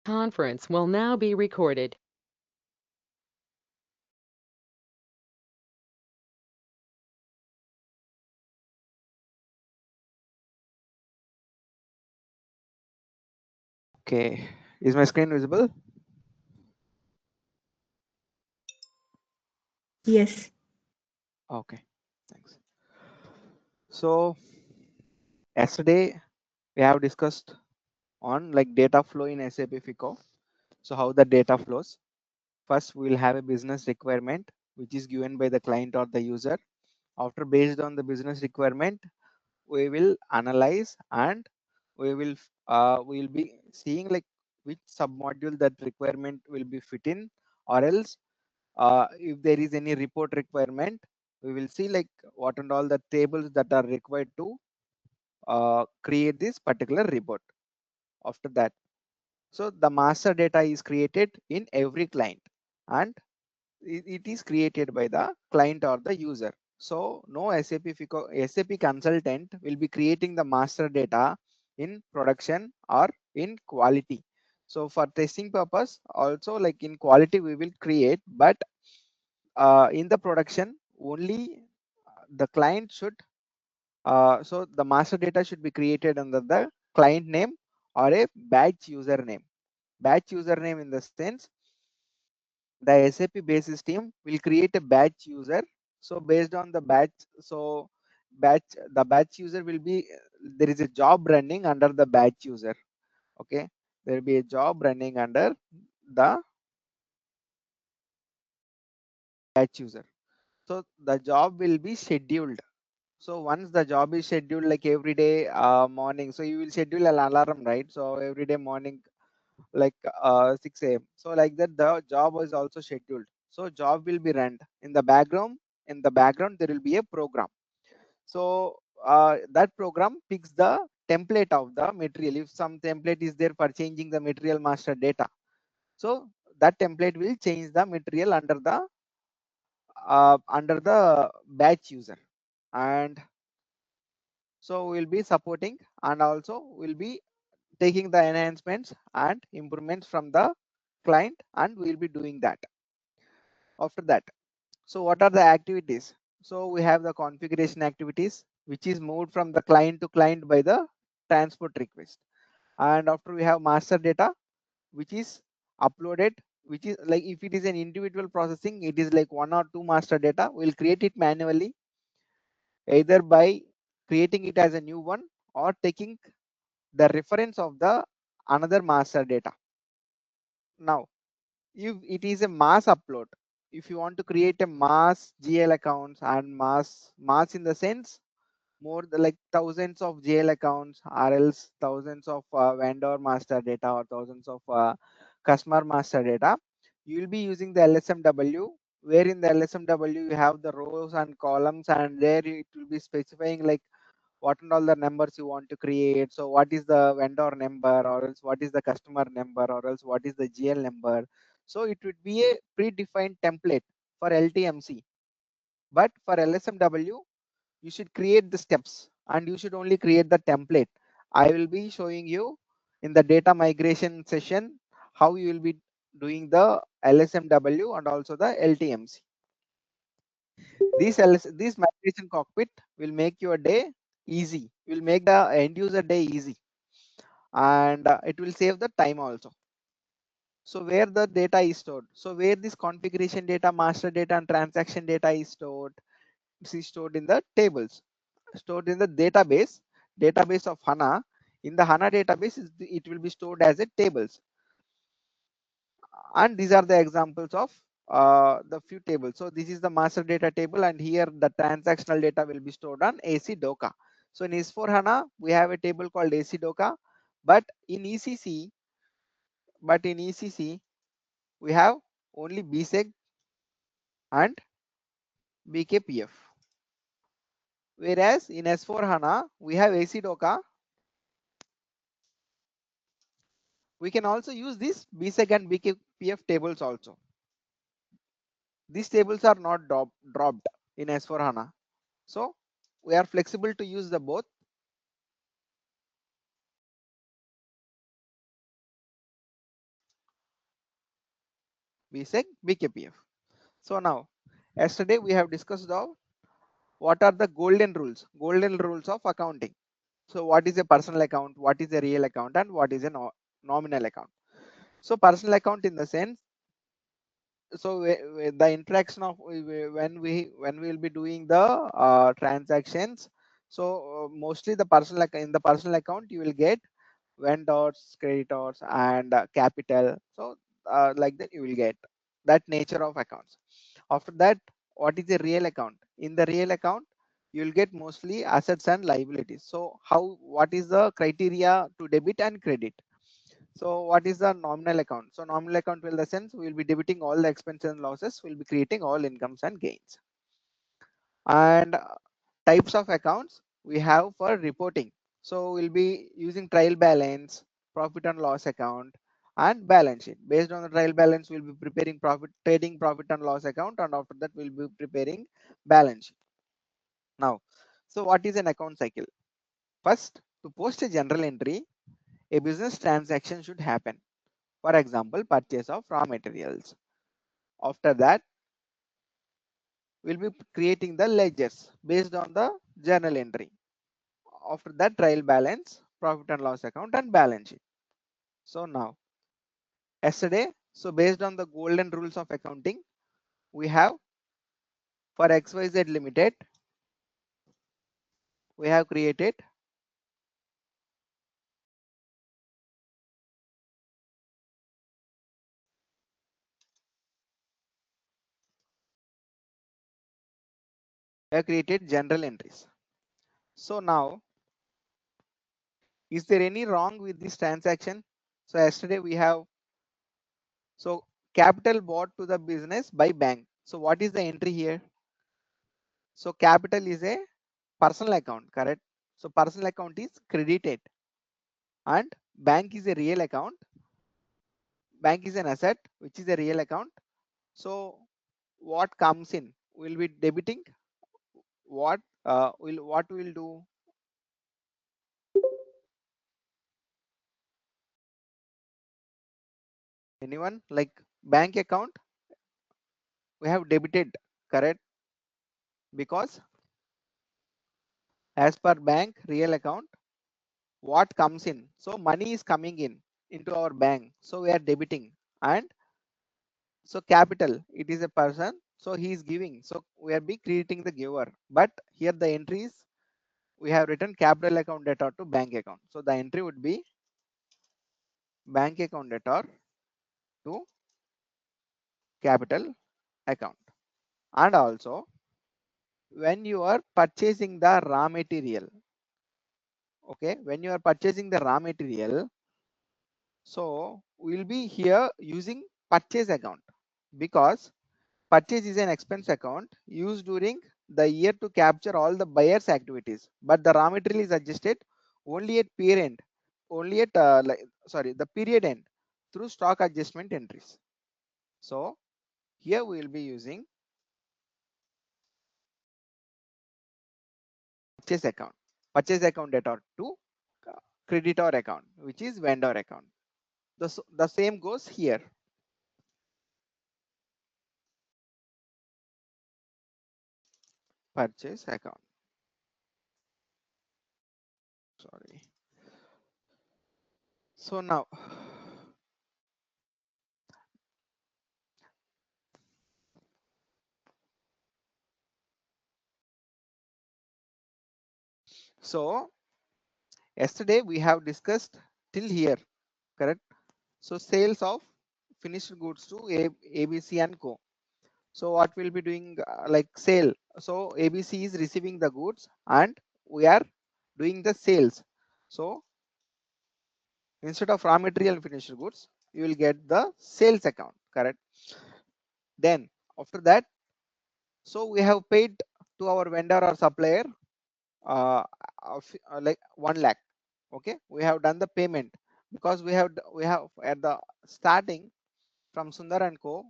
Conference will now be recorded. Okay, is my screen visible? Yes. Okay, thanks. So yesterday we have discussed on like data flow in SAP FICO. So how the data flows. First, we will have a business requirement which is given by the client or the user. After, based on the business requirement, we will analyze and we will be seeing like which submodule that requirement will be fit in, or else if there is any report requirement, we will see like what and all the tables that are required to create this particular report. After that, so the master data is created in every client, and it is created by the client or the user. So no SAP consultant will be creating the master data in production or in quality. So for testing purpose also, like in quality we will create, but in the production only the client should so the master data should be created under the client name or a batch username. Batch username in the sense, the SAP basis team will create a batch user. So based on the batch, so the batch user will be, there is a job running under the batch user. Okay, there will be a job running under the batch user. So the job will be scheduled. So once the job is scheduled, like every day morning, so you will schedule an alarm, right? So every day morning, like 6 a.m. So like that, the job is also scheduled. So job will be run in the background. In the background, there will be a program. So that program picks the template of the material. If some template is there for changing the material master data, so that template will change the material under the batch user. And so we'll be supporting, and also we'll be taking the enhancements and improvements from the client, and we'll be doing that. After that, so what are the activities? So we have the configuration activities, which is moved from the client to client by the transport request. And after, we have master data, which is uploaded, which is like, if it is an individual processing, it is like one or two master data. We'll create it manually, either by creating it as a new one or taking the reference of the another master data. Now, if it is a mass upload, if you want to create a mass GL accounts, and mass in the sense, more like thousands of GL accounts, or else thousands of vendor master data, or thousands of customer master data, you will be using the LSMW, where in the LSMW you have the rows and columns, and there it will be specifying like what and all the numbers you want to create. So what is the vendor number, or else what is the customer number, or else what is the GL number. So it would be a predefined template for LTMC, but for LSMW you should create the steps, and you should only create the template. I will be showing you in the data migration session how you will be doing the LSMW and also the LTMC. This migration cockpit will make your day easy, will make the end user day easy, and it will save the time also. So where the data is stored, so where this configuration data, master data, and transaction data is stored, it is stored in the tables, stored in the database of HANA. In the HANA database, it will be stored as a tables, and these are the examples of the few tables. So this is the master data table, and here the transactional data will be stored on AC Doka. So in S4 HANA, we have a table called AC Doka, but in ECC, we have only BSEG and BKPF. Whereas in S4 HANA, we have AC Doka. We can also use this BSEG and BKPF tables also. These tables are not dropped in S4 HANA. So we are flexible to use the both. BSEC, BKPF. So now, yesterday we have discussed of what are the golden rules of accounting. So what is a personal account, what is a real account, and what is a nominal account. So personal account in the sense, so the interaction of when we will be doing the transactions. So mostly the in the personal account you will get vendors, creditors, and capital. So like that you will get that nature of accounts. After that, what is a real account? In the real account, you will get mostly assets and liabilities. So what is the criteria to debit and credit? So what is the nominal account? So nominal account will the sense we will be debiting all the expenses and losses, we will be creating all incomes and gains. And types of accounts we have for reporting. So we'll be using trial balance, profit and loss account, and balance sheet. Based on the trial balance, we'll be preparing trading profit and loss account, and after that we'll be preparing balance sheet. Now, so what is an account cycle? First, to post a general entry, a business transaction should happen. For example, purchase of raw materials. After that, we'll be creating the ledgers based on the journal entry. After that, trial balance, profit and loss account, and balance sheet. So now, yesterday, so based on the golden rules of accounting, we have for XYZ Limited, we have created general entries. So now, is there any wrong with this transaction? So yesterday we have, so capital bought to the business by bank. So what is the entry here? So capital is a personal account, correct? So personal account is credited, and bank is a real account. Bank is an asset, which is a real account. So what comes in, will be debiting. What will do? Anyone like bank account? We have debited, correct? Because as per bank real account, what comes in? So money is coming in into our bank. So we are debiting, and so capital, it is a person. So he is giving. So we are be creating the giver. But here the entries we have written capital account debtor to bank account. So the entry would be bank account debtor to capital account. And also when you are purchasing the raw material, okay, when you are purchasing the raw material, so we'll be here using purchase account, because purchase is an expense account used during the year to capture all the buyer's activities, but the raw material is adjusted only at period end, only at the period end through stock adjustment entries. So here we will be using purchase account debtor to creditor account, which is vendor account. The same goes here. Purchase account. Sorry. So now, so yesterday we have discussed till here, correct? So sales of finished goods to ABC and Co. So what we'll be doing like sale. So ABC is receiving the goods and we are doing the sales. So instead of raw material finished goods, you will get the sales account, correct? Then after that, so we have paid to our vendor or supplier uh, like 1 lakh. Okay, we have done the payment because we have at the starting from Sundar and Co.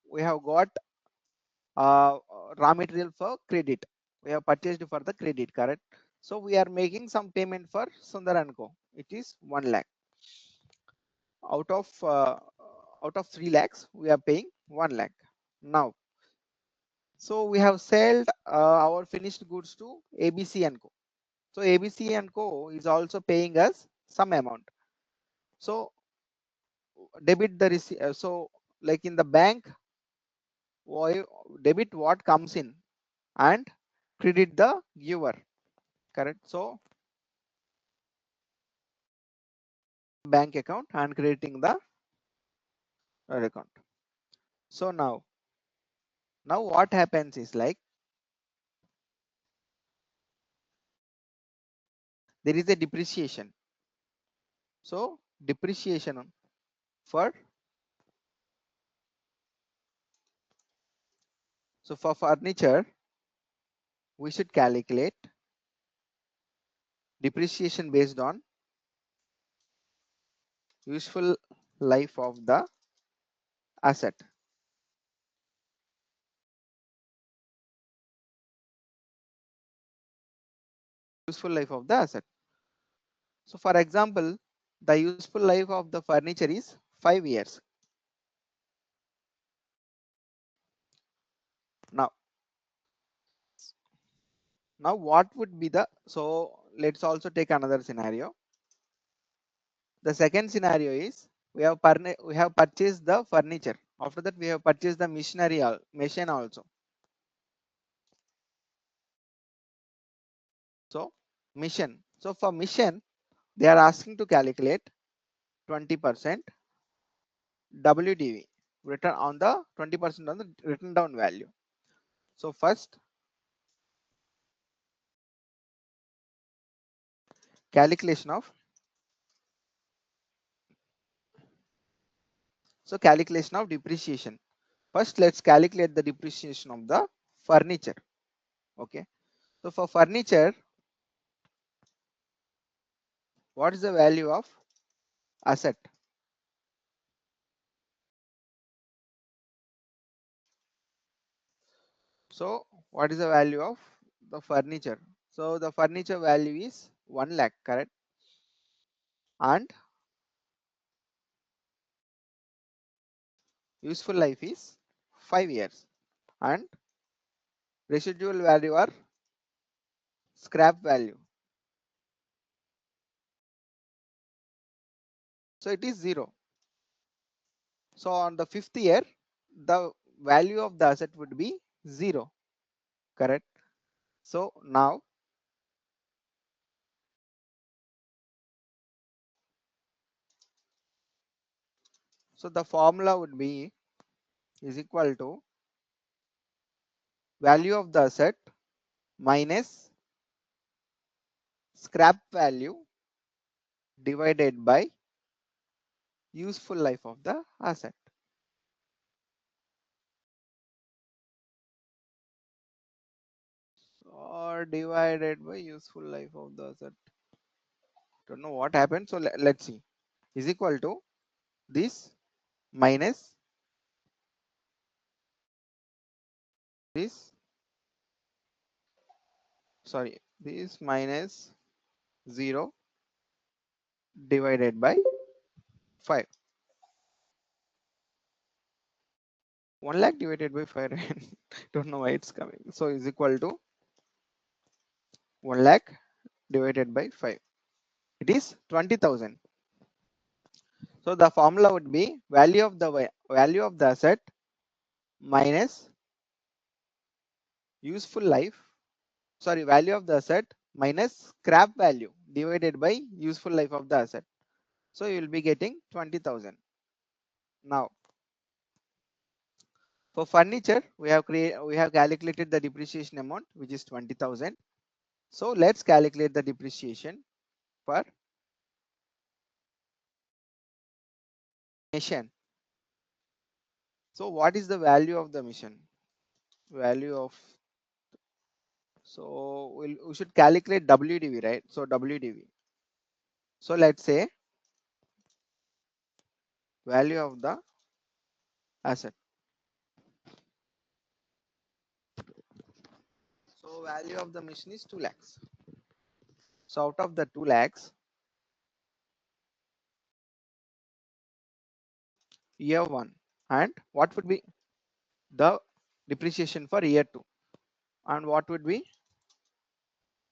We have got uh, raw material for credit. We have purchased for the credit, correct? So we are making some payment for Sundar and Co. It is 1 lakh. Out of out of 3 lakhs, we are paying 1 lakh. Now, so we have sold our finished goods to ABC and Co. So ABC and Co is also paying us some amount. So debit the receipt. So like in the bank, debit what comes in and credit the giver. Correct. So bank account and crediting the account. So now what happens is like there is a depreciation. So depreciation for for furniture we should calculate depreciation based on useful life of the asset. Useful life of the asset. So for example, the useful life of the furniture is 5 years. Now what would be the, so let's also take another scenario. The second scenario is we have purchased the furniture. After that we have purchased the machine also. So mission. So for mission they are asking to calculate 20% WDV, return on the 20% on the written down value. So first calculation of calculation of depreciation. First let's calculate the depreciation of the furniture. Okay. So for furniture, what is the value of asset? So what is the value of the furniture? So the furniture value is 1 lakh, correct? And useful life is 5 years. And residual value or scrap value. So it is 0. So on the 5th year, the value of the asset would be 0, correct? So now, so the formula would be is equal to value of the asset minus scrap value divided by useful life of the asset. Or divided by useful life of the asset. Don't know what happened. So let's see. Is equal to this minus this. Sorry, this minus 0 divided by 5. 1 lakh divided by 5. Don't know why it's coming. So is equal to 1 lakh divided by 5. It is 20,000. So the formula would be value of the asset minus useful life. Sorry, value of the asset minus scrap value divided by useful life of the asset. So you will be getting 20,000. Now for furniture, we have calculated the depreciation amount, which is 20,000. So let's calculate the depreciation for machine. So what is the value of the machine? Value of, so we should calculate WDV, right? So WDV. So let's say value of the asset. So value of the machine is 2 lakhs. So out of the 2 lakhs, year 1, and what would be the depreciation for year 2, and what would be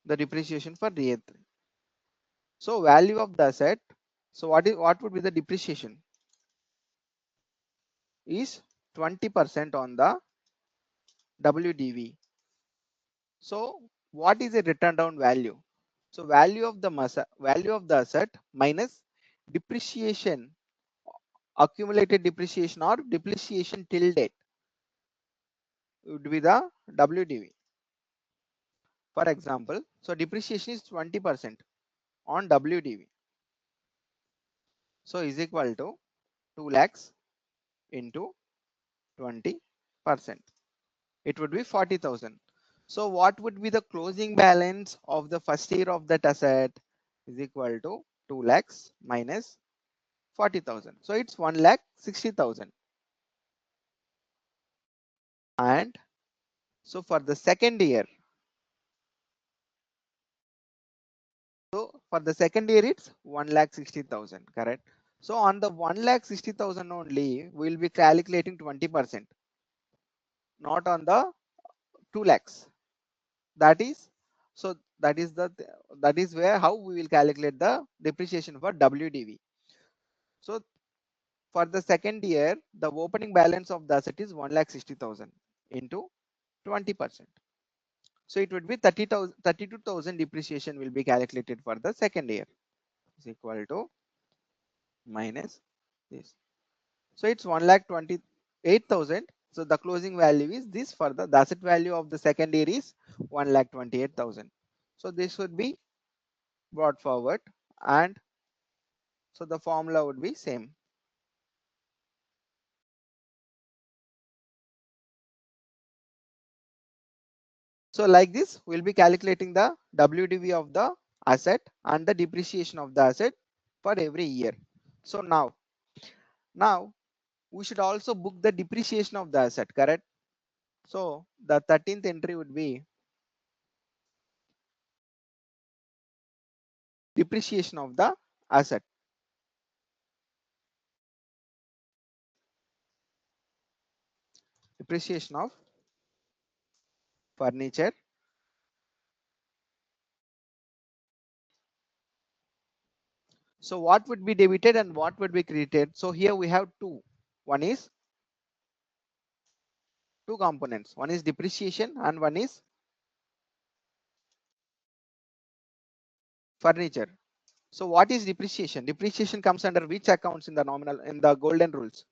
the depreciation for year 3. So value of the asset, so what would be the depreciation is 20% on the WDV. So what is a written down value? So value of the asset minus depreciation, accumulated depreciation or depreciation till date would be the WDV. For example, so depreciation is 20% on WDV. So is equal to 2 lakhs into 20%. It would be 40,000. So what would be the closing balance of the first year of that asset is equal to 2 lakhs minus 40,000. So it's 1 lakh 60,000. And so for the second year, it's 1 lakh 60,000, correct? So on the 1 lakh 60,000 only, we'll be calculating 20%, not on the 2 lakhs. That is, so that is where how we will calculate the depreciation for WDV. So for the second year, the opening balance of the asset is 1 lakh 60,000 into 20%. So it would be 32,000 depreciation will be calculated for the second year is equal to minus this. So it's 1 lakh 28,000. So the closing value is this for the asset value of the second year is 1 lakh 28,000. So this would be brought forward, and so the formula would be same. So like this, we'll be calculating the WDV of the asset and the depreciation of the asset for every year. So now we should also book the depreciation of the asset, correct? So the 13th entry would be depreciation of the asset. Depreciation of furniture. So what would be debited and what would be credited? So here we have two. One is two components. One is depreciation and one is furniture. So what is depreciation? Depreciation comes under which accounts in the nominal in the golden rules?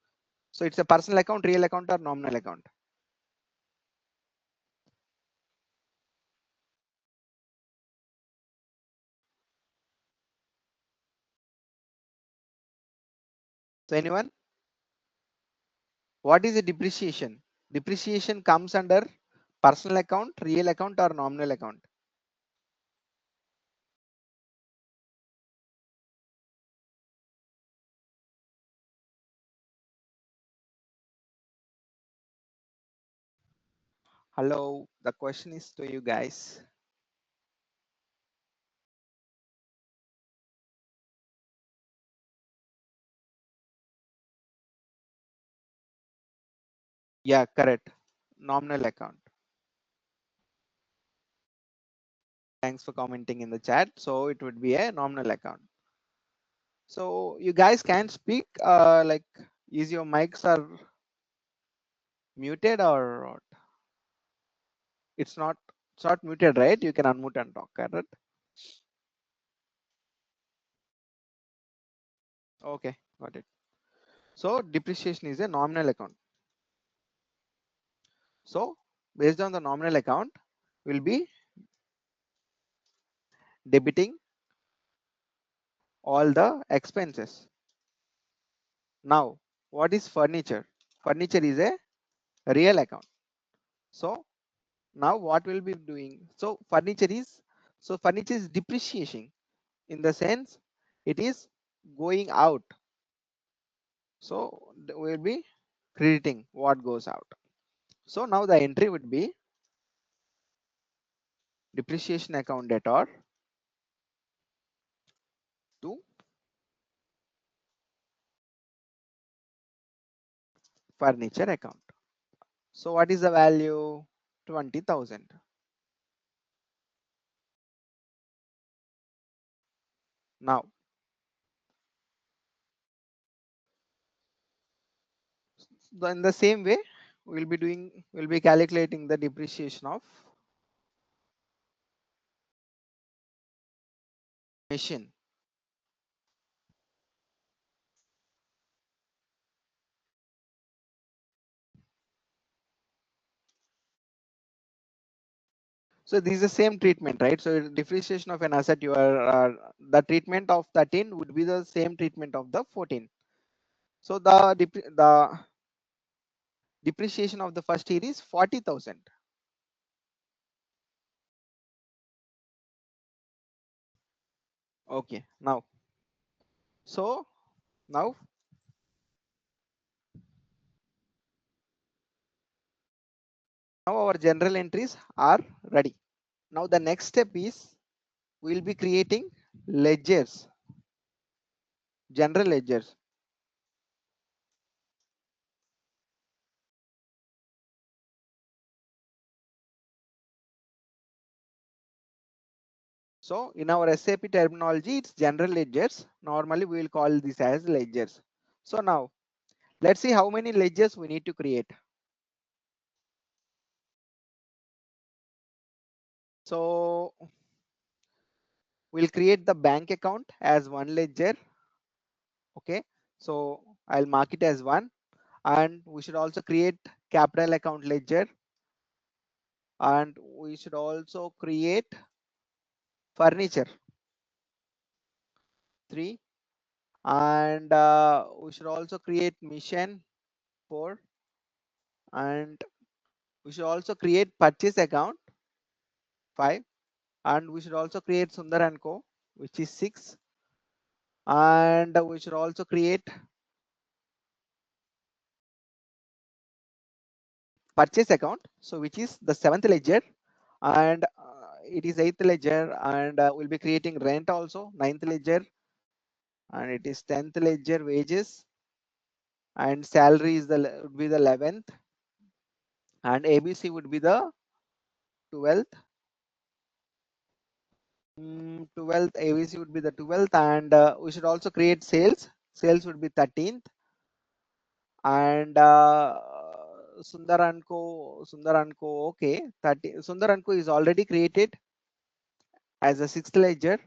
So it's a personal account, real account, or nominal account. So anyone? What is a depreciation? Depreciation comes under personal account, real account, or nominal account. Hello, the question is to you guys. Yeah, correct. Nominal account. Thanks for commenting in the chat. So it would be a nominal account. So you guys can speak. Like, is your mics are muted or what? It's not. It's not muted, right? You can unmute and talk, correct? Okay, got it. So depreciation is a nominal account. So based on the nominal account, we'll be debiting all the expenses. Now, what is furniture? Furniture is a real account. So now what we'll be doing? So furniture is depreciating in the sense it is going out. So we'll be crediting what goes out. So now the entry would be depreciation account debtor to furniture account. So what is the value? 20,000. Now, in the same way, we'll be calculating the depreciation of machine. So this is the same treatment, right? So depreciation of an asset, the treatment of 13 would be the same treatment of the 14. So the depreciation of the first year is 40,000. Okay, so now our general entries are ready. Now the next step is we'll be creating ledgers, general ledgers. So in our SAP terminology, it's general ledgers. Normally we will call this as ledgers. So now let's see how many ledgers we need to create. So we'll create the bank account as one ledger. Okay, so I'll mark it as one, and we should also create capital account ledger, and we should also create furniture 3, and we should also create mission 4, and we should also create purchase account 5, and we should also create Sundar and Co, which is 6, and we should also create purchase account, so which is the 7th ledger, and it is 8th ledger, and we'll be creating rent also 9th ledger, and it is 10th ledger wages, and salary is would be the 11th, and ABC would be the 12th. 12th ABC would be the 12th, and we should also create sales. Sales would be 13th, and Sundar and Co. Okay, 30. Sundar and Co is already created as a 6th ledger,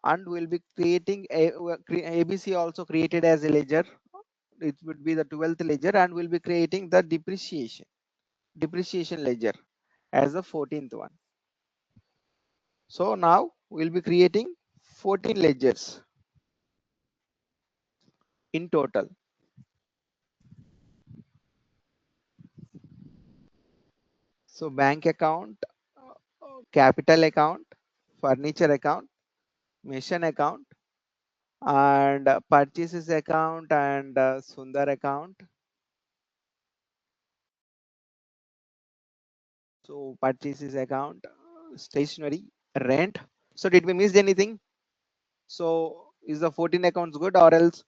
and we'll be creating ABC also created as a ledger. It would be the 12th ledger, and we'll be creating the depreciation ledger as the 14th one. So now we'll be creating 14 ledgers in total. So bank account, capital account, furniture account, mission account, and purchases account, and Sundar account. So purchases account, stationery, rent. So did we miss anything? So is the 14 accounts good, or else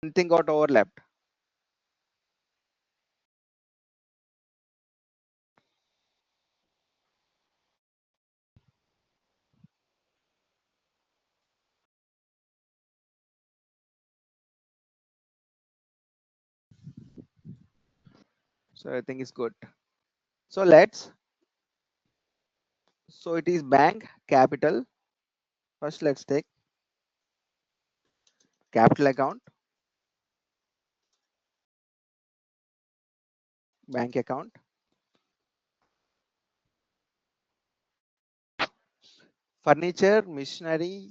anything got overlapped? So I think it's good. So so it is bank, capital. First let's take capital account, bank account, furniture, machinery,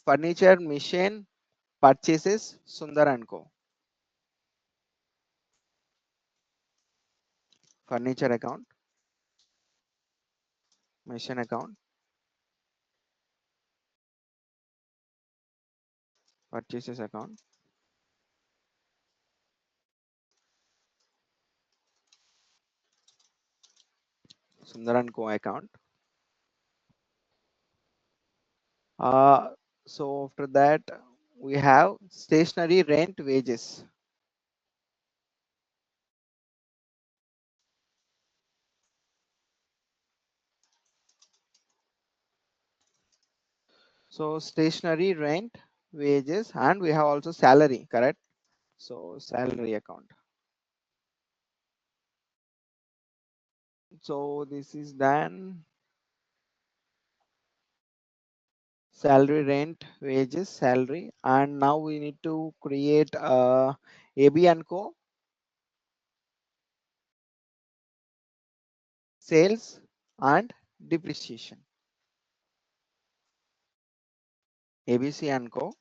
furniture, machine, purchases, Sundar and Co. Furniture account, machine account, purchases account, Sundar and Co account. So after that, we have stationary rent wages. So stationary rent wages, and we have also salary, correct? So salary account. So this is done. Salary, rent, wages, salary, and now we need to create AB and Co. Sales and depreciation. ABC and Co.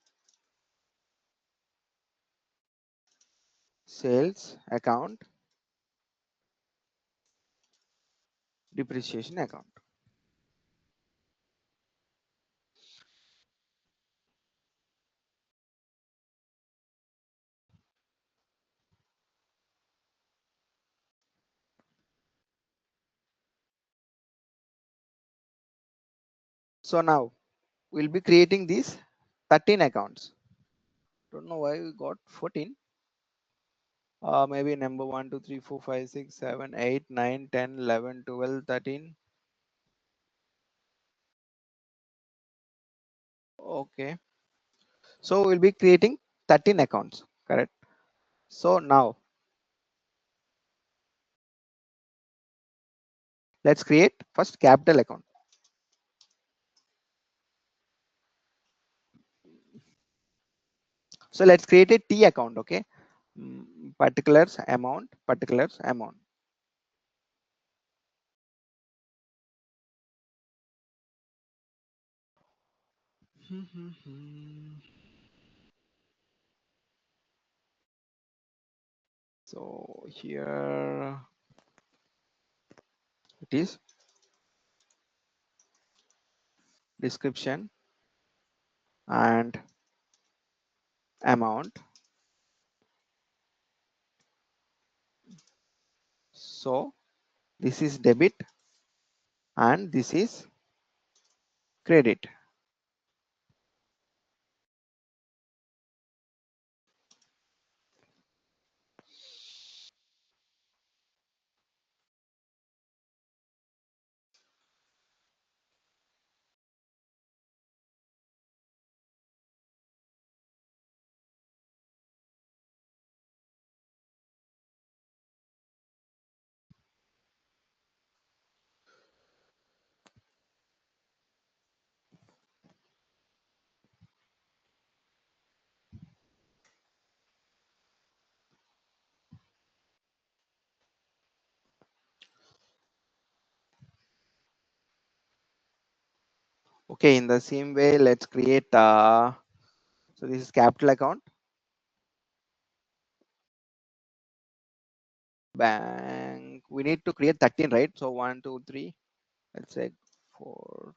Sales account, depreciation account. So now we'll be creating these 13 accounts. Don't know why we got 14. Maybe number 1, 2, 3, 4, 5, 6, 7, 8, 9, 10, 11, 12, 13. Okay. So we'll be creating 13 accounts, correct? So now let's create first capital account. So let's create a T account, okay? Particulars amount, particulars amount. So here it is, description and amount. So this is debit and this is credit. Okay, in the same way, let's create, so this is capital account, bank. We need to create 13, right? So 1, 2, 3, let's say 4,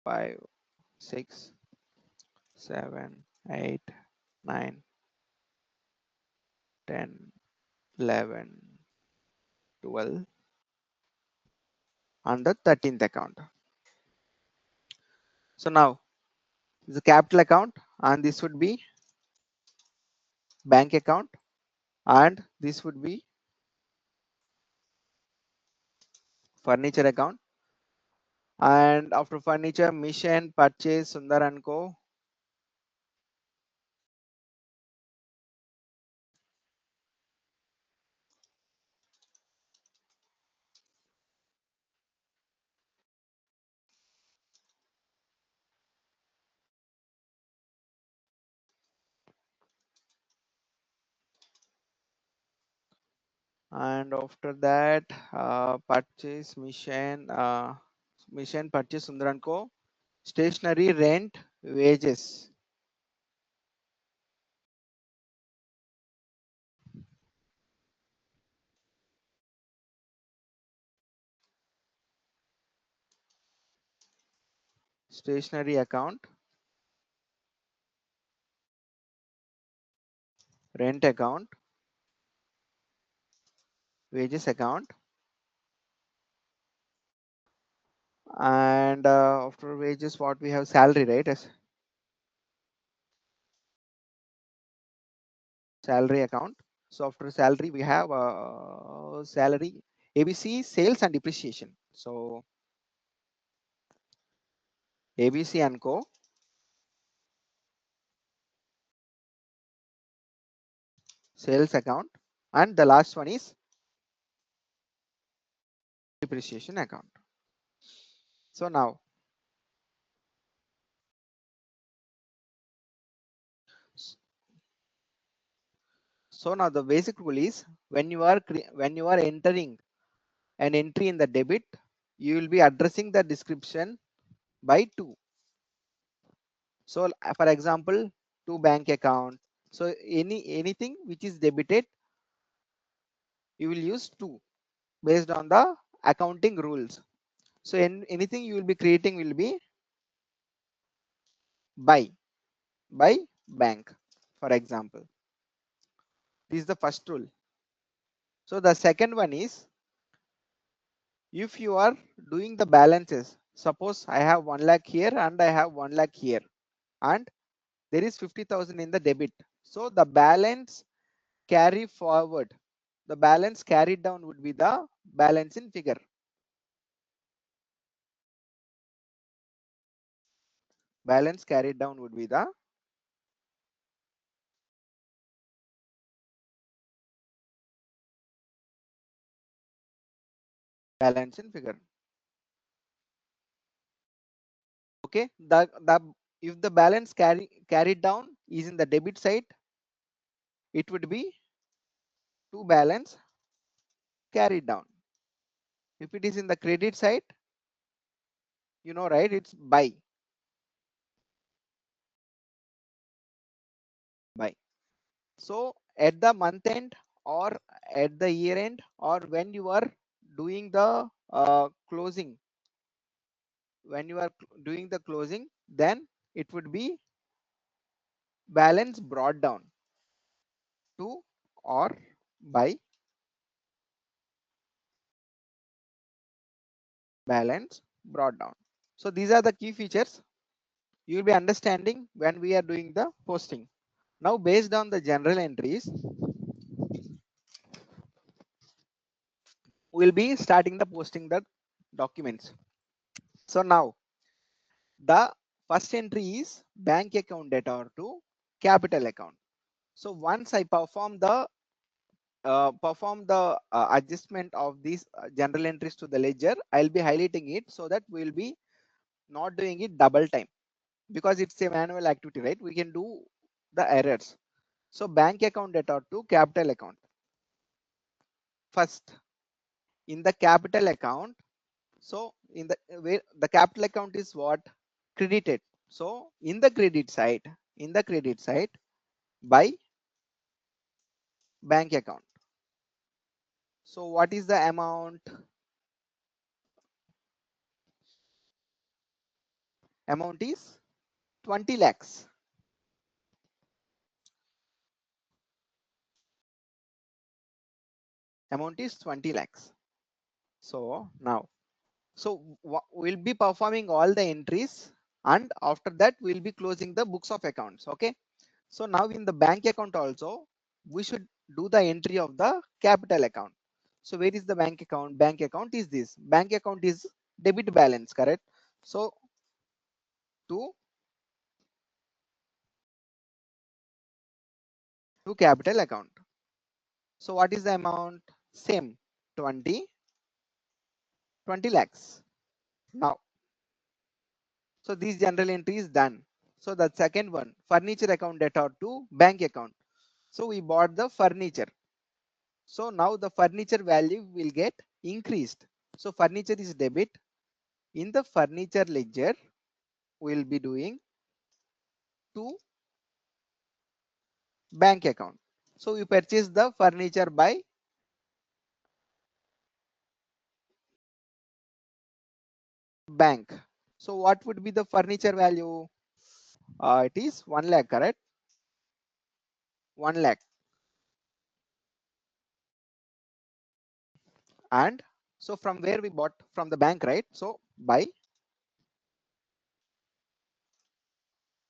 5, 6, 7, 8, 9, 10, 11, 12, and the 13th account. So now this is a capital account and this would be bank account and this would be furniture account, and after furniture, mission, purchase, Sundar and Co. And after that, purchase, mission, purchase, Sundar and Co. Stationary, rent, wages. Stationary account, rent account, wages account, And after wages, what we have? Salary, right? Yes. Salary account. So after salary, we have salary, ABC, sales and depreciation. So ABC and Co. Sales account, and the last one is depreciation account. So now, the basic rule is when you are entering an entry in the debit, you will be addressing the description by two. So for example, to bank account. So anything which is debited, you will use two based on the accounting rules. So anything you will be creating will be by bank, for example. This is the first rule. So the second one is, if you are doing the balances, suppose I have 1 lakh here and I have 1 lakh here, and there is 50,000 in the debit. So the balance carry forward, the balance carried down would be the balance in figure. Balance carried down would be the balance in figure. Okay, the if the balance carried down is in the debit side, it would be to balance carried down. If it is in the credit side, you know, right, it's by. So at the month end or at the year end, or when you are doing the closing, then it would be balance brought down to or by balance brought down. So these are the key features you will be understanding when we are doing the posting. Now, based on the general entries, we'll be starting the posting the documents. So now the first entry is bank account data to capital account. So once I perform the adjustment of these general entries to the ledger, I'll be highlighting it so that we'll be not doing it double time, because it's a manual activity, right? We can do the errors. So bank account data to capital account. First, in the capital account, so in the where the capital account is what? Credited. So in the credit side, by bank account. So what is the amount? Amount is 20 lakhs. Amount is 20 lakhs. So now, so we'll be performing all the entries, and after that we'll be closing the books of accounts. Okay. So now in the bank account also, we should do the entry of the capital account. So where is the bank account? Bank account is this. Bank account is debit balance, correct? So to capital account. So what is the amount? Same, 20 lakhs. Now, so this general entry is done. So the second one, furniture account data to bank account. So we bought the furniture. So now the furniture value will get increased. So furniture is debit. In the furniture ledger, we will be doing to bank account. So we purchase the furniture by bank. So what would be the furniture value? It is 1 lakh, correct? 1 lakh. And so from where we bought? From the bank, right? So by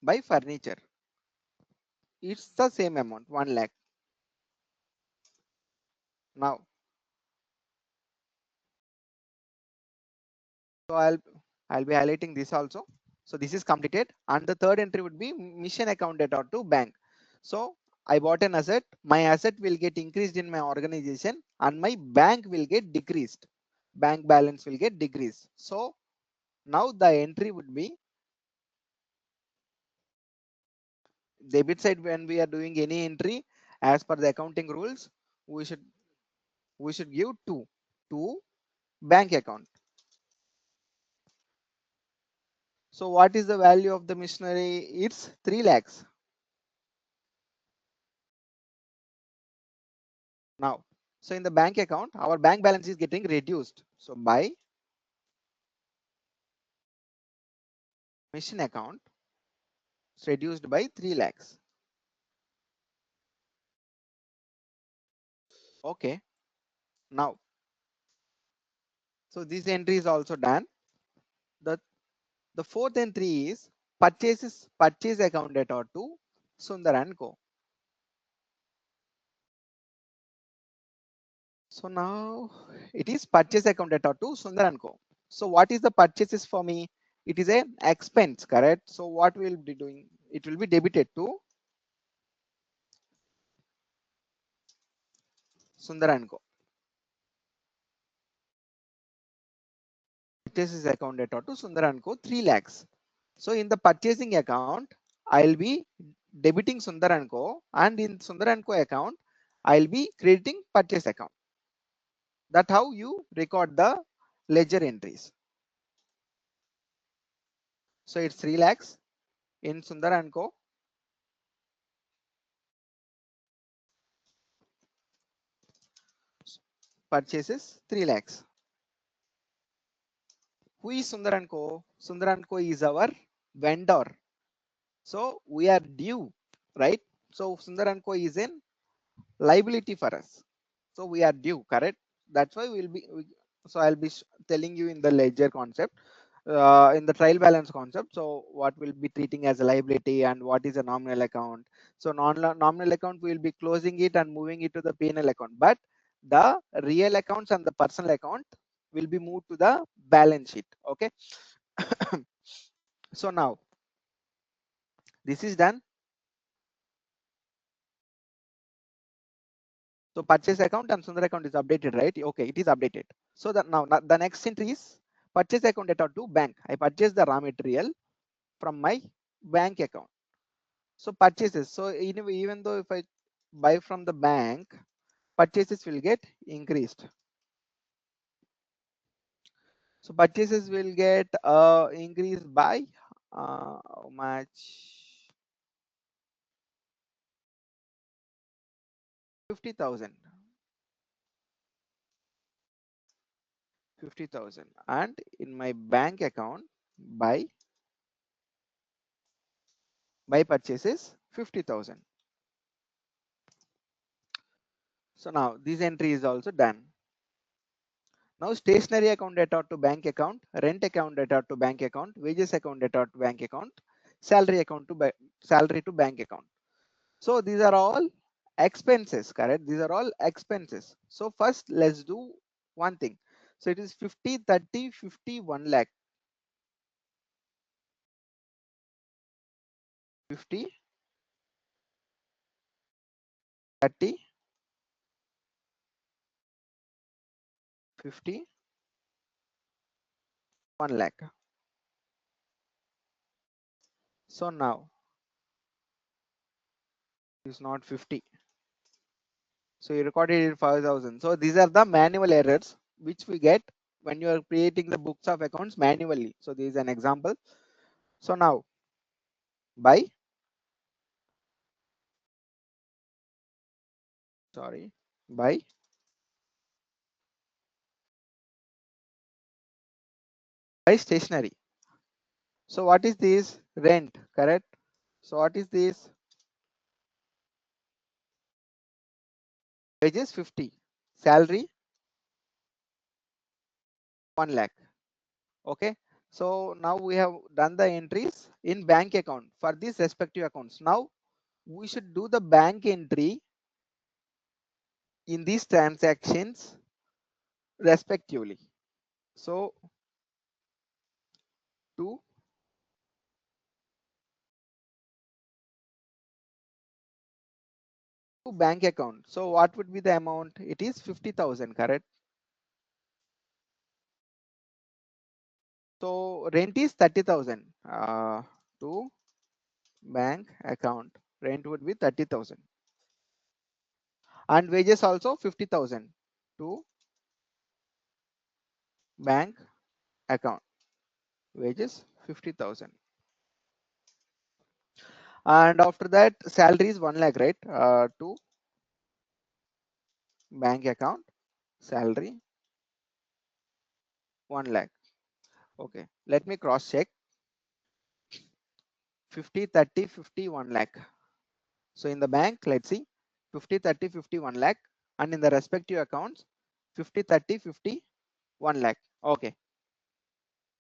by furniture. It's the same amount, 1 lakh. Now, so I'll be highlighting this also. So this is completed, and the third entry would be mission account data to bank. So I bought an asset, my asset will get increased in my organization and my bank will get decreased. Bank balance will get decreased. So now the entry would be debit side. When we are doing any entry as per the accounting rules, we should give to bank account. So what is the value of the machinery? It's 3 lakhs. Now, so in the bank account, our bank balance is getting reduced. So by machine account, it's reduced by 3 lakhs. Okay. Now, so this entry is also done. The the fourth entry is purchase account data to Sundar and Co. So now it is purchase account data to Sundar and Co. So what is the purchases for me? It is a expense, correct? So what we will be doing? It will be debited to Sundar and Co. Purchases account data to Sundar and Co. 3 lakhs. So in the purchasing account, I'll be debiting Sundar and Co. And in Sundar and Co. account, I'll be crediting purchase account. That's how you record the ledger entries. So it's 3 lakhs in Sundar and Co. Purchases 3 lakhs. Who is Sundar and Co? Sundar and Co is our vendor. So we are due, right? So Sundar and Co is in liability for us. So we are due, correct? That's why so I'll be telling you in the ledger concept, in the trial balance concept. So what will be treating as a liability and what is a nominal account. So nominal account, we will be closing it and moving it to the P&L account. But the real accounts and the personal account will be moved to the balance sheet. Okay. So now this is done. So purchase account and Sundar account is updated, right? Okay, it is updated. So that now the next entry is purchase account data to bank. I purchased the raw material from my bank account. So purchases. So even though if I buy from the bank, purchases will get increased. So purchases will get increased by how much? 50,000. 50,000. And in my bank account, by purchases 50,000. So now this entry is also done. Now stationary account data to bank account, rent account data to bank account, wages account data to bank account, salary account to salary to bank account. So these are all expenses, correct? These are all expenses. So first let's do one thing. So it is 50, 30, 50, 1 lakh. 50, 30, 50, 1 lakh. So now it's not 50. So you recorded it 5,000. So these are the manual errors which we get when you are creating the books of accounts manually. So this is an example. So now by sorry by stationery. So what is this? Rent, correct? So what is this? Wages 50, salary 1 lakh. Okay. So now we have done the entries in bank account for these respective accounts. Now we should do the bank entry in these transactions respectively. So to bank account. So what would be the amount? It is 50,000, correct? So rent is 30,000 to bank account. Rent would be 30,000 and wages also 50,000 to bank account. Wages 50,000. And after that salary is 1 lakh, right? To bank account, salary 1 lakh. Okay, let me cross check. 50, 30, 50, 1 lakh. So in the bank, let's see, 50, 30, 50, 1 lakh, and in the respective accounts 50, 30, 50, 1 lakh. Okay,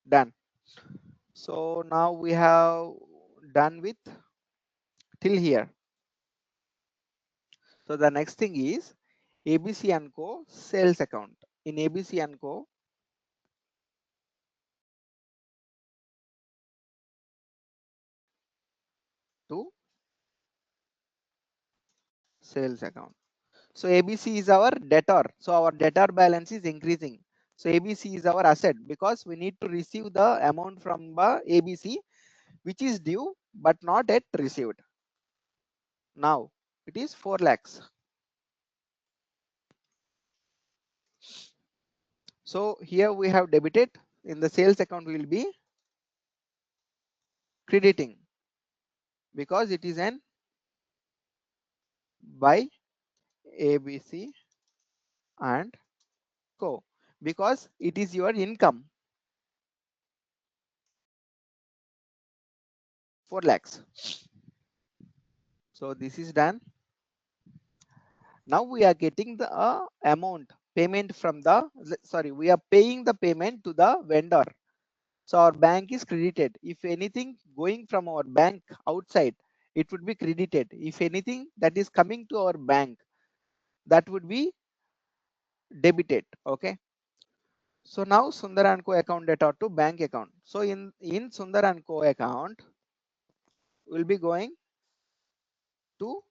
done. So now we have done with till here. So the next thing is ABC and Co sales account. In ABC and Co, to sales account. So ABC is our debtor. So our debtor balance is increasing. So ABC is our asset because we need to receive the amount from ABC which is due but not yet received. Now it is 4 lakhs. So here we have debited. In the sales account we will be crediting because it is an by ABC and Co because it is your income 4 lakhs. So this is done. Now we are getting the amount payment from the we are paying the payment to the vendor. So our bank is credited. If anything going from our bank outside, it would be credited. If anything that is coming to our bank, that would be debited. Okay. So now Sundar and Co account data to bank account. So in Sundar and Co account, we'll be going to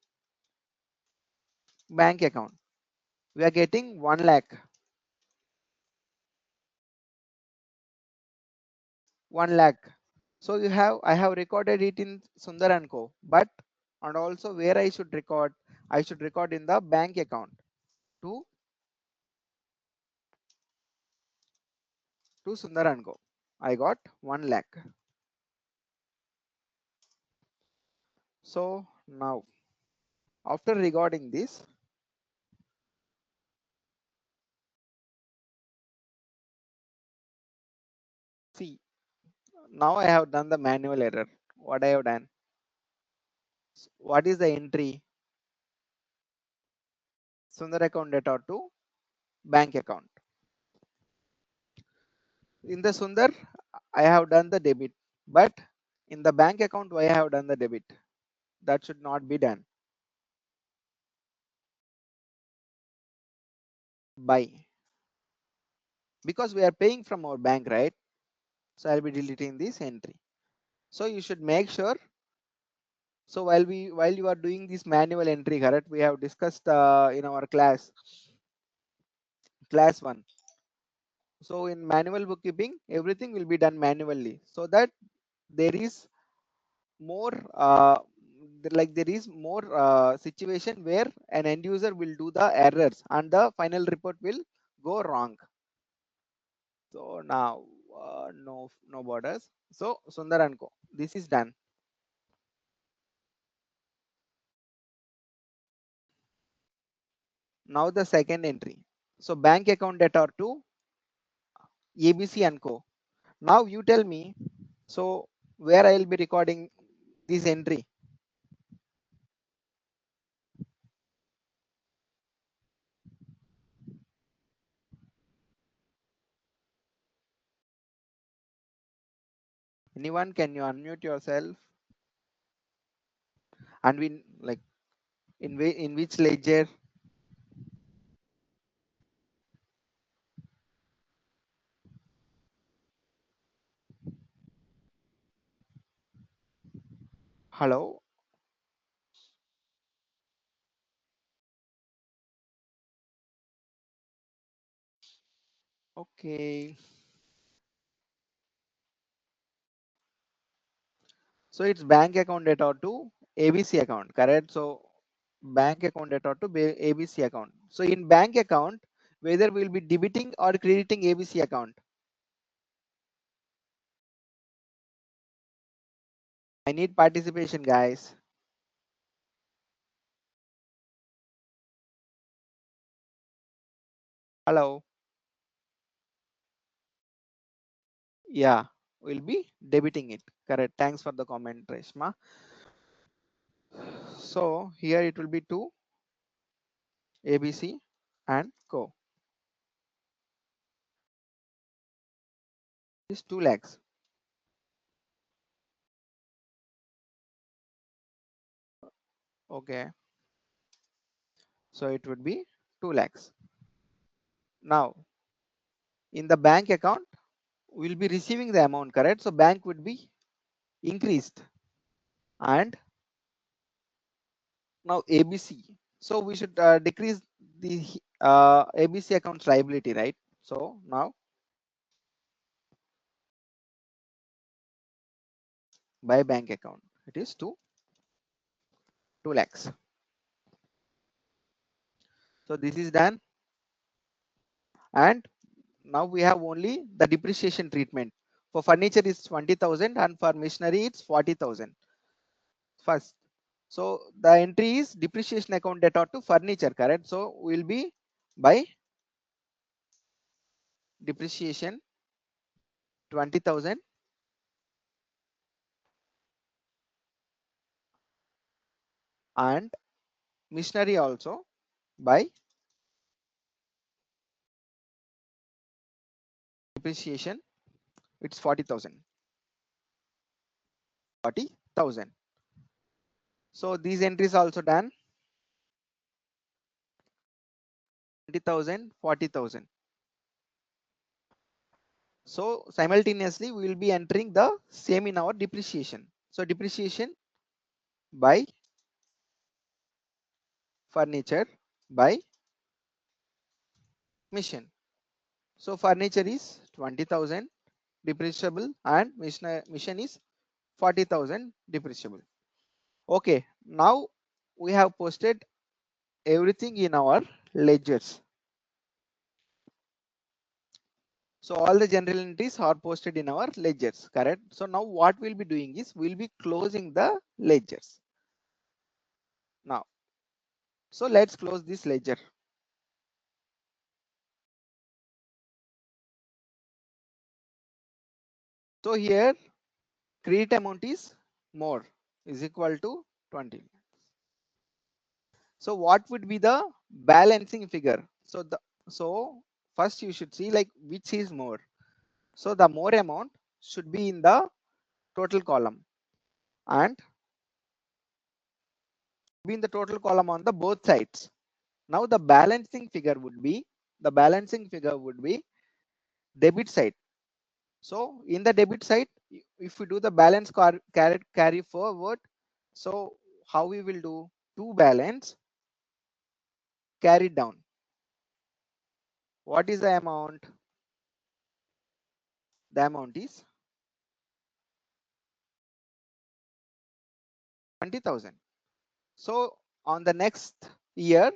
bank account. We are getting 1 lakh. 1 lakh. So I have recorded it in Sundar and Co. But and also where I should record in the bank account to Sundar and Co. I got 1 lakh. So now after recording this, see now I have done the manual error. What I have done? What is the entry? Sundar account data to bank account. In the Sundar, I have done the debit, but in the bank account, why I have done the debit? That should not be done. By because we are paying from our bank, right? So I'll be deleting this entry. So you should make sure. So while you are doing this manual entry, correct? We have discussed in our class 1. So in manual bookkeeping, everything will be done manually, so that there is more there is more situation where an end user will do the errors and the final report will go wrong. So now no borders. So Sundar and Co. This is done. Now the second entry. So bank account data to ABC and Co. Now you tell me. So where I will be recording this entry? Anyone, can you unmute yourself? And we like in which ledger? Hello. Okay. So it's bank account data to ABC account, correct? So bank account data to ABC account. So in bank account, whether we'll be debiting or crediting ABC account. I need participation, guys. Hello. Yeah, we'll be debiting it. Correct. Thanks for the comment, Reshma. So here it will be to ABC and Co. Is 2 lakhs. Okay. So it would be 2 lakhs. Now in the bank account, we'll be receiving the amount, correct? So bank would be increased, and now ABC. So we should decrease the ABC account's liability, right? So now by bank account, it is 2 lakhs. So this is done, and now we have only the depreciation treatment. For furniture is 20,000 and for machinery it's 40,000 first. So the entry is depreciation account data to furniture, correct? So we'll be by depreciation 20,000 and machinery also by depreciation, it's 40,000. So these entries also done, 20,000, 40,000. So simultaneously we will be entering the same in our depreciation. So depreciation by furniture by machine. So furniture is 20,000 depreciable and machine is 40,000 depreciable. Okay, now we have posted everything in our ledgers. So all the general entries are posted in our ledgers, correct? So now what we'll be doing is we'll be closing the ledgers now. So let's close this ledger. So here credit amount is more, is equal to 20. So what would be the balancing figure? So first you should see like which is more. So the more amount should be in the total column and be in the total column on the both sides. Now the balancing figure would be debit side. So in the debit side, if we do the balance carry forward, so how we will do? To balance carry down. What is the amount? The amount is 20,000. So on the next year,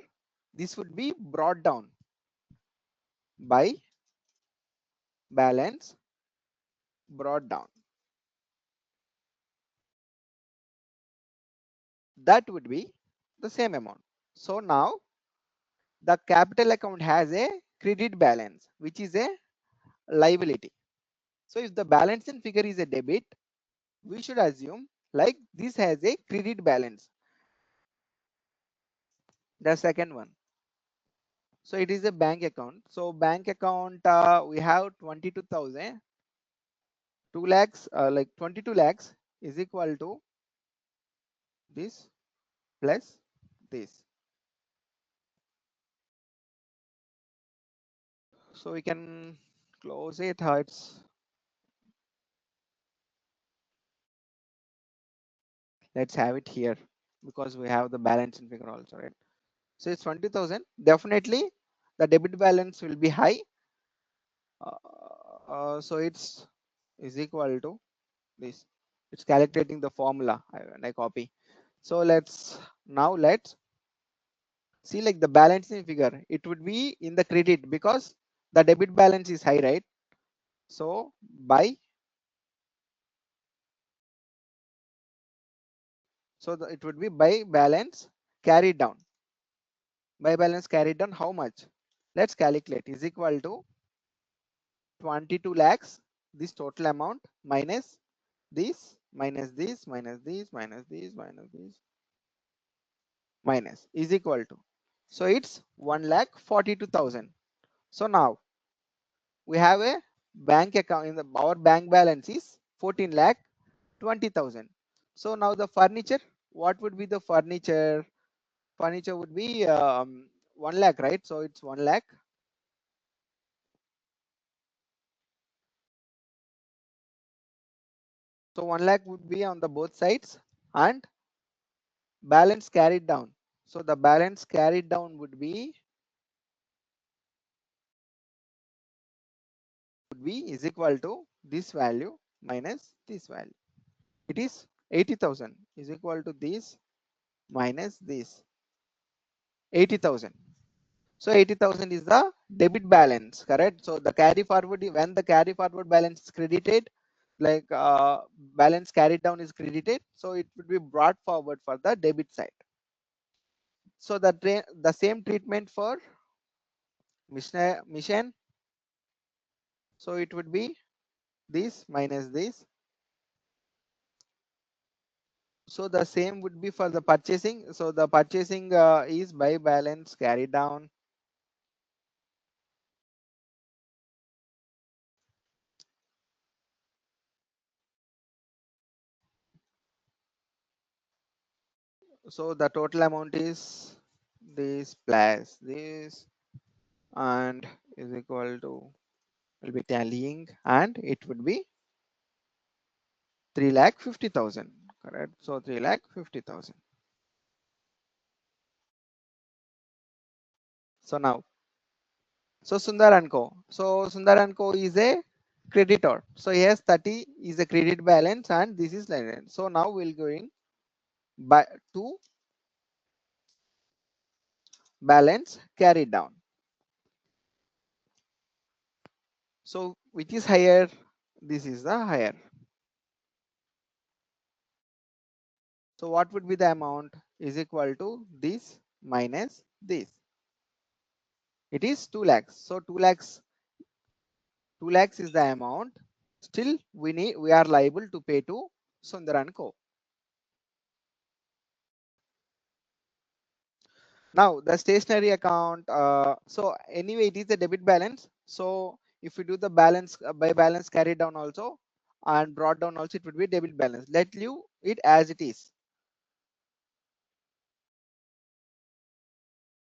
this would be brought down by balance brought down. That would be the same amount. So now the capital account has a credit balance, which is a liability. So if the balancing figure is a debit, we should assume like this has a credit balance. The second one. So it is a bank account. So bank account, we have 22,000 2 lakhs, like 22 lakhs is equal to this plus this. So we can close it. Let's have it here because we have the balance in figure also, right? So it's 20,000. Definitely the debit balance will be high. So it's is equal to this. It's calculating the formula and I copy. So let's see, like the balancing figure. It would be in the credit because the debit balance is high, right? So it would be by balance carried down. By balance carried down, how much? Let's calculate. Is equal to 22 lakhs. This total amount minus this minus this minus this minus this minus this minus is equal to. So it's 1,42,000. So now we have a bank account in our bank balance is 14,20,000. So now the furniture, what would be the furniture? Furniture would be 1 lakh, right? So it's 1 lakh. So 1 lakh would be on the both sides and balance carried down. So the balance carried down would be is equal to this value minus this value. It is 80,000 is equal to this minus this 80,000. So 80,000 is the debit balance, correct? So the carry forward, when the carry forward balance is credited, like balance carried down is credited, so it would be brought forward for the debit side. So the same treatment for mission. So it would be this minus this. So the same would be for the purchasing. So the purchasing is by balance carried down. So the total amount is this plus this and is equal to, will be tallying, and it would be 3,50,000, correct? So 3,50,000. So now, so Sundar and Co. So Sundar and Co is a creditor. So yes, 30 is a credit balance and this is like that. So now we'll going by to balance carried down. So which is higher? This is the higher. So what would be the amount? Is equal to this minus this. It is 2 lakhs. So 2 lakhs is the amount. Still we are liable to pay to Sundar and Co. Now the stationary account. So anyway, it is a debit balance. So if we do the balance by balance carried down also and brought down also, it would be debit balance. Let leave it as it is.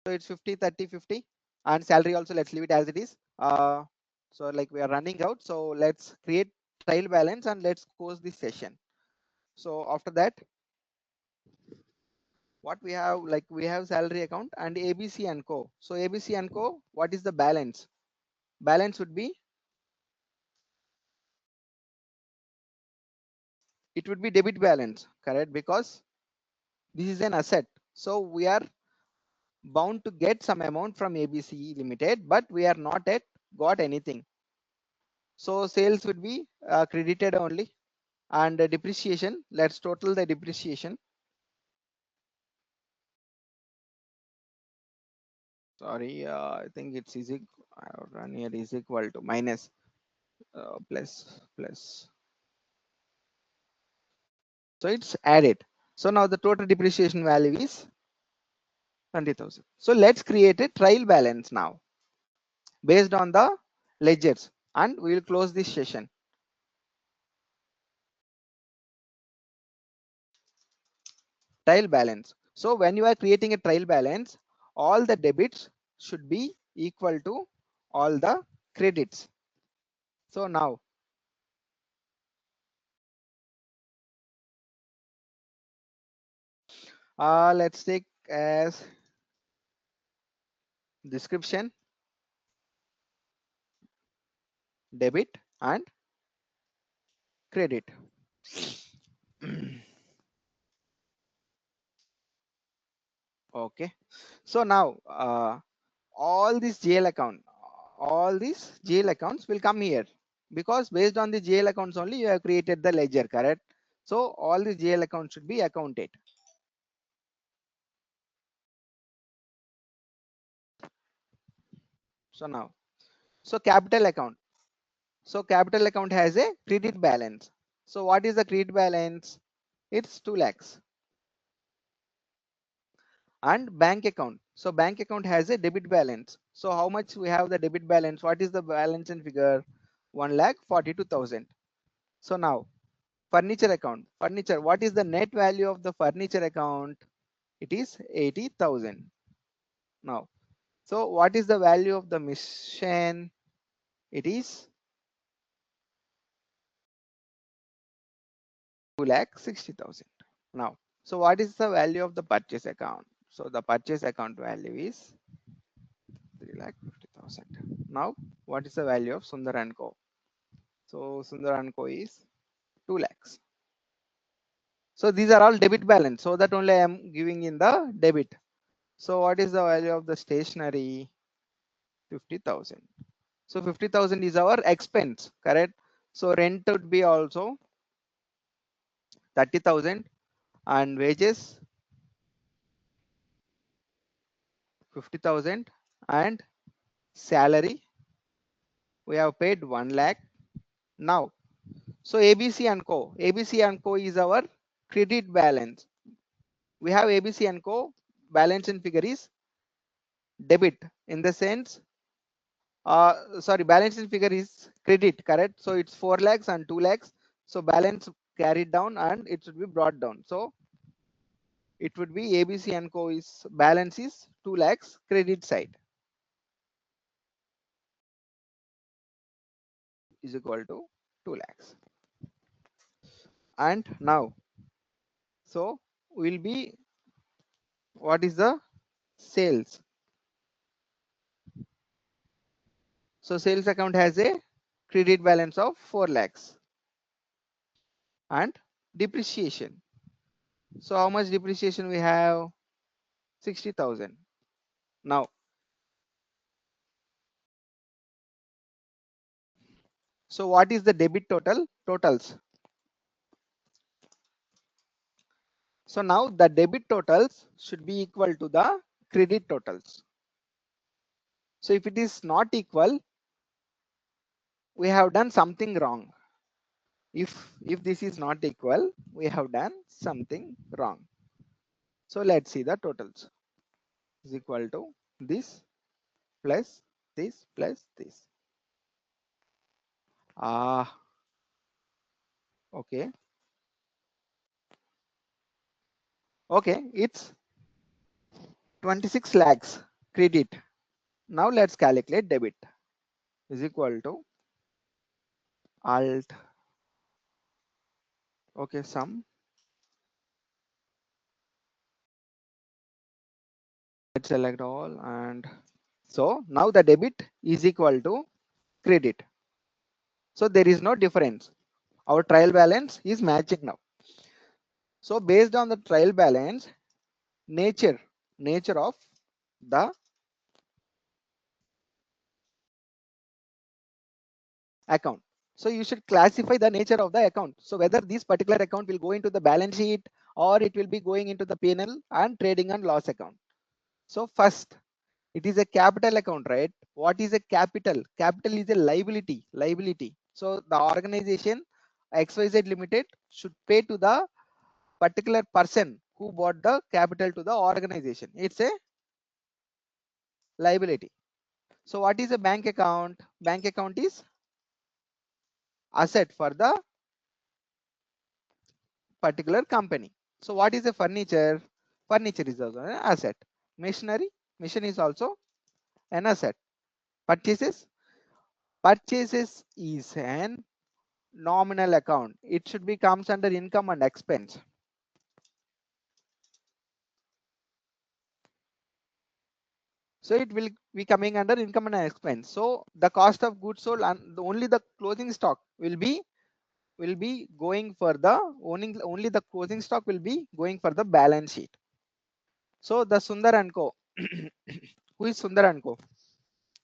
So it's 50, 30, 50, and salary also let's leave it as it is. So like we are running out. So let's create trial balance and let's close this session. So after that, what we have, like we have salary account and ABC and Co. So ABC and Co, what is the balance? Balance would be, it would be debit balance, correct? Because this is an asset. So we are bound to get some amount from ABC Limited, but we are not yet got anything. So sales would be credited only, and depreciation, let's total the depreciation. Sorry, I think it's easy. Run here is equal to minus plus. So it's added. So now the total depreciation value is 20,000. So let's create a trial balance now based on the ledgers, and we will close this session. trial balance. So when you are creating a trial balance, all the debits should be equal to all the credits. So now let's take as description debit and credit. Okay, so now all these GL account, all these GL accounts will come here, because based on the GL accounts only you have created the ledger, correct? So all the GL accounts should be accounted. So now, so capital account. So capital account has a credit balance. So what is the credit balance? It's 2 lakhs. And bank account. So bank account has a debit balance. So how much we have the debit balance? What is the balance and figure? 1,42,000. So now furniture account. Furniture. What is the net value of the furniture account? It is 80,000. Now, so what is the value of the machine? It is 2,60,000. Now, so what is the value of the purchase account? So the purchase account value is 3,50,000. Now, what is the value of Sundar and Co? So Sundar and Co is 2 lakhs. So these are all debit balance. So that only I am giving in the debit. So what is the value of the stationery? 50,000. So 50,000 is our expense, correct? So rent would be also 30,000 and wages 50,000 and salary we have paid 1 lakh. Now, so ABC and Co. ABC and Co is our credit balance. We have ABC and Co. balance and figure is debit, in the sense, sorry, balance and figure is credit, correct? So it's 4 lakhs and 2 lakhs. So balance carried down and it should be brought down. So it would be ABC and Co is balance is 2 lakhs credit side is equal to 2 lakhs. And now, so will be, what is the sales? So sales account has a credit balance of 4 lakhs and depreciation. So how much depreciation we have? 60,000. Now, so what is the debit totals? So now the debit totals should be equal to the credit totals. So if it is not equal, we have done something wrong. If this is not equal, we have done something wrong. So let's see the totals is equal to this plus this plus this. Okay. Okay, it's 26 lakhs credit. Now let's calculate debit is equal to alt. Okay, sum. Let's select all, and so now the debit is equal to credit. So there is no difference. Our trial balance is matching now. So based on the trial balance, nature of the account. So you should classify the nature of the account. So whether this particular account will go into the balance sheet or it will be going into the P&L and trading and loss account. So first, it is a capital account, right? What is a capital? Capital is a liability. So the organization XYZ Limited should pay to the particular person who bought the capital to the organization. It's a liability. So what is a bank account? Bank account is asset for the particular company. So what is a furniture? Furniture is also an asset. Machinery, machine is also an asset. Purchases, purchases is an nominal account. It should be comes under income and expense. So it will be coming under income and expense. So the cost of goods sold and only the closing stock will be going for the only the closing stock will be going for the balance sheet. So the Sundar and Co. Who is Sundar and Co?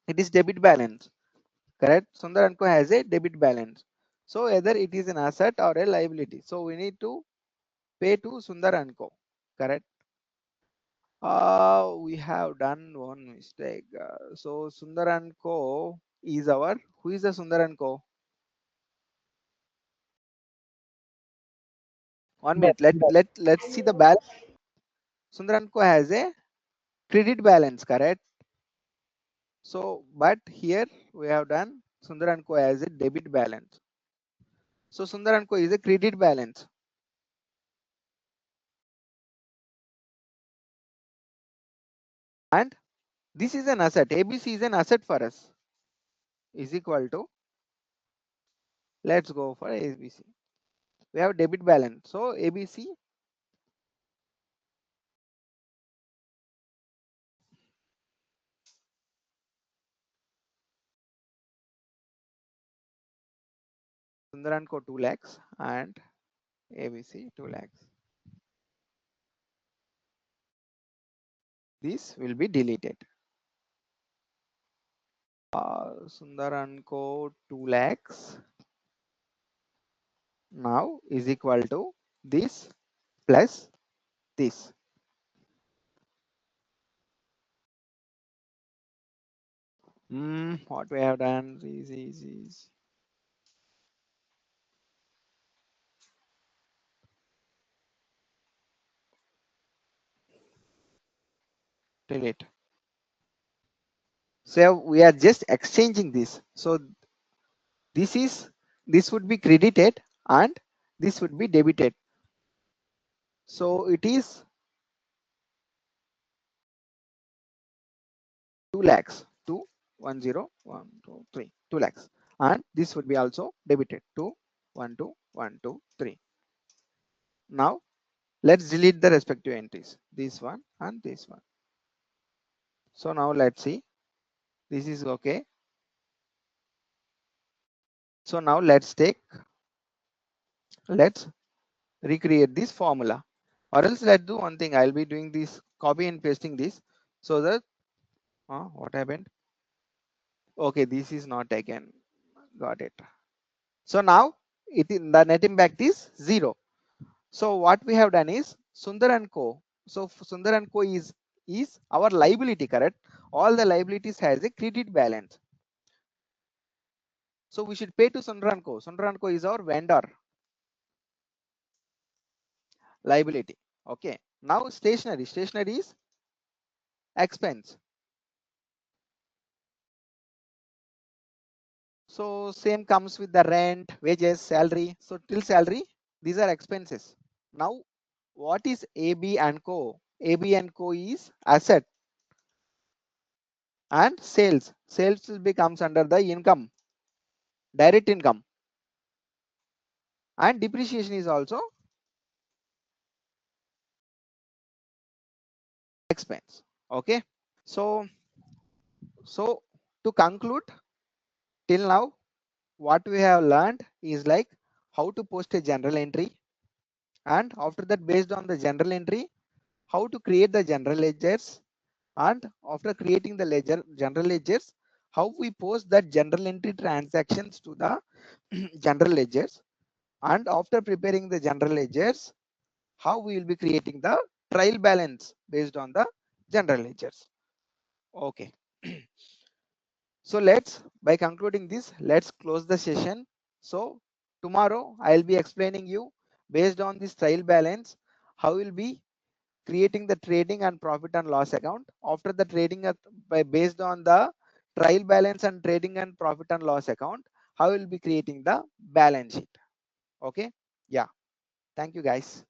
It is debit balance, correct? Sundar and Co has a debit balance. So either it is an asset or a liability. So we need to pay to Sundar and Co. Correct? We have done one mistake. So Sundar and Co is our, who is the Sundar and Co? One minute. Let's see the balance. Sundar and Co has a credit balance, correct? So, but here we have done Sundar and Co as a debit balance. So Sundar and Co is a credit balance. And this is an asset. ABC is an asset for us. Is equal to, let's go for ABC. We have debit balance. So ABC Sundar and Co 2 lakhs and ABC 2 lakhs. This will be deleted. Sundar and Co 2 lakhs now is equal to this plus this. What we have done is delete. So we are just exchanging this. So this would be credited and this would be debited. So it is 2 lakhs, 2, 1, 0, 1, 2, 3, 2 lakhs. And this would be also debited, 2, 1, 2, 1, 2, 3. Now let's delete the respective entries, this one and this one. So now let's see, this is okay. So now let's recreate this formula, or else let's do one thing. I'll be doing this, copy and pasting this, so that what happened? Okay, this is not taken. Got it. So now the net impact is 0. So what we have done is Sundar and Co. So Sundar and Co is our liability, correct? All the liabilities has a credit balance. So we should pay to Sundar and Co. Sundar and Co is our vendor liability. Okay. Now stationery. Stationery is expense. So same comes with the rent, wages, salary. So till salary, these are expenses. Now what is AB and Co? AB and Co is asset and sales. Sales will becomes under the income, direct income, and depreciation is also expense. Okay. So to conclude, till now what we have learned is like how to post a general entry, and after that based on the general entry how to create the general ledgers, and after creating the general ledgers, how we post that general entry transactions to the general ledgers, and after preparing the general ledgers, how we will be creating the trial balance based on the general ledgers. Okay. So by concluding this, let's close the session. So tomorrow I'll be explaining you based on this trial balance, how we'll be creating the trading and profit and loss account. After the trading based on the trial balance and trading and profit and loss account, how we'll be creating the balance sheet. Okay. Yeah. Thank you guys.